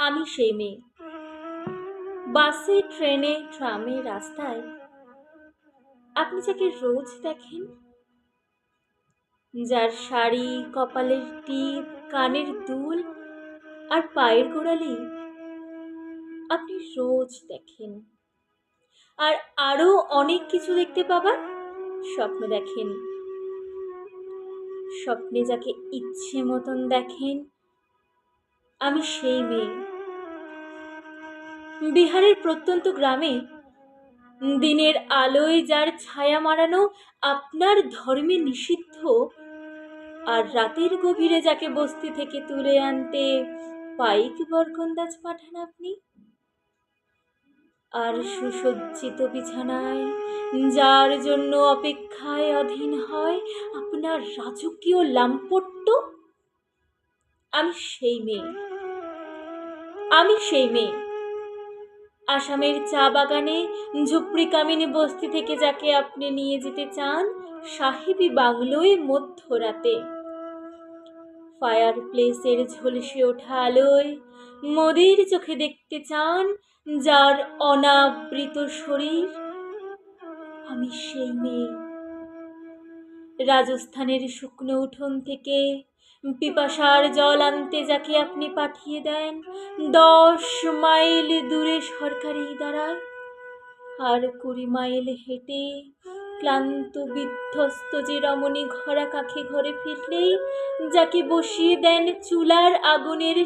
আমি সেই মেয়ে। বাসে, ট্রেনে, ট্রামে, রাস্তায় আপনি যাকে রোজ দেখেন, যার শাড়ি, কপালের টিপ, কানের দুল আর পায়ের গোড়ালি আপনি রোজ দেখেন। আর আরো অনেক কিছু দেখতে পাবার স্বপ্ন দেখেন। স্বপ্নে যাকে ইচ্ছে মতন দেখেন, আমি সেই মেয়ে। বিহারের প্রত্যন্ত গ্রামে দিনের আলোয় যার ছায়া মারানো আপনার ধর্মে নিষিদ্ধ, আর রাতের গভীরে যাকে বস্তি থেকে তুলে আনতে পাইক বরকন্দাজ পাঠান আপনি। আর সুসজ্জিত বিছানায় যার জন্য অপেক্ষায় অধীন হয় আপনার রাজকীয় লাম্পট্য, আমি সেই মেয়ে। আমি সেই মেয়ে। আসামের চা বাগানে ঝুপড়ি কামিনী বস্তি থেকে যাকে আপনি নিয়ে যেতে চান সাহেবী বাংলোয় মধ্যরাতে। ফায়ার প্লেসের ঝলসে ওঠা আলোয় মোদের চোখে দেখতে চান যার অনাবৃত শরীর, আমি সেই মেয়ে। রাজস্থানের শুকনো উঠোন থেকে পিপাসার জল আনতে যাকে আপনি পাঠিয়ে দেন 10 মাইল দূরে সরকারি ইদারায়, আর 20 মাইল হেঁটে ক্লান্ত বিধ্বস্ত যে রমণী ঘরা কাখে ঘরে ফিরলেই যাকে বসিয়ে দেন চুলার আগুনের